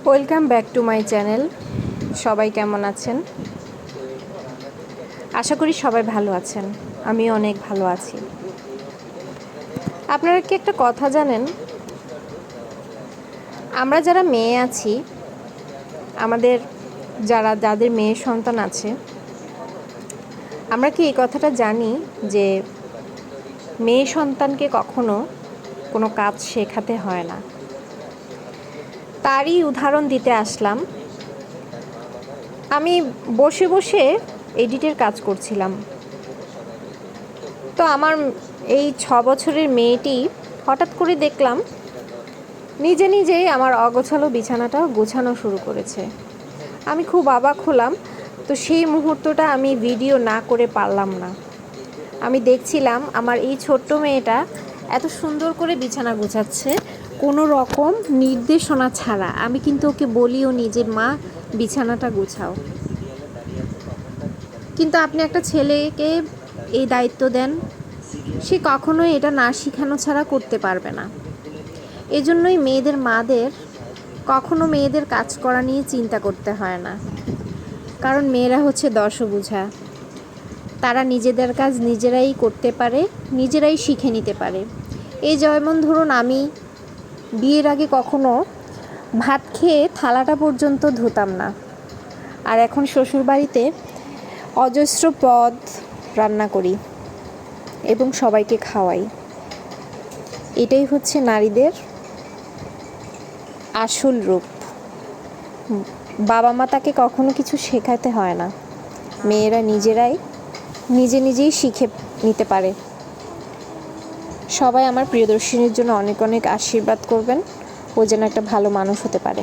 Welcome back to my channel. সবাই কেমন আছেন? আশা করি সবাই ভালো আছেন। আমি অনেক ভালো আছি। আপনারা কি একটা কথা জানেন? আমরা যারা মেয়ে আছি, আমাদের যাদের মেয়ে সন্তান আছে, আমরা কি এই কথাটা জানি যে মেয়ে সন্তানকে কখনো কোনো কাজ শেখাতে হয় না। তারই উদাহরণ দিতে আসলাম। আমি বসে বসে এডিটের কাজ করছিলাম, তো আমার এই 6 বছরের মেয়েটি হঠাৎ করে দেখলাম নিজে নিজেই আমার অগোছালো বিছানাটা গোছানো শুরু করেছে। আমি খুব অবাক হলাম। তো সেই মুহূর্তটা আমি ভিডিও না করে পারলাম না। আমি দেখছিলাম আমার এই ছোট্ট মেয়েটা এত সুন্দর করে বিছানা গোছাচ্ছে, কোনো রকম নির্দেশনা ছাড়া। আমি কিন্তু ওকে বলিও নি যে মা বিছানাটা গোছাও। কিন্তু আপনি একটা ছেলেকে এই দায়িত্ব দেন, সে কখনোই এটা না শেখানো ছাড়া করতে পারবে না। এজন্যই মাদের কখনো মেয়েদের কাজ করা নিয়ে চিন্তা করতে হয় না, কারণ মেয়েরা হচ্ছে দশভুজা। তারা নিজেদের কাজ নিজেরাই করতে পারে, নিজেরাই শিখে নিতে পারে। এই যেমন ধরুন, আমি বিয়ের আগে কখনো ভাত খেয়ে থালাটা পর্যন্ত ধুতাম না, আর এখন শ্বশুরবাড়িতে অজস্র পদ রান্না করি এবং সবাইকে খাওয়াই। এটাই হচ্ছে নারীদের আসল রূপ। বাবা মা তাকে কখনো কিছু শেখাতে হয় না, মেয়েরা নিজেই শিখে নিতে পারে। সবাই আমার প্রিয়দর্শিনীর জন্য অনেক অনেক আশীর্বাদ করবেন, ও যেন একটা ভালো মানুষ হতে পারে।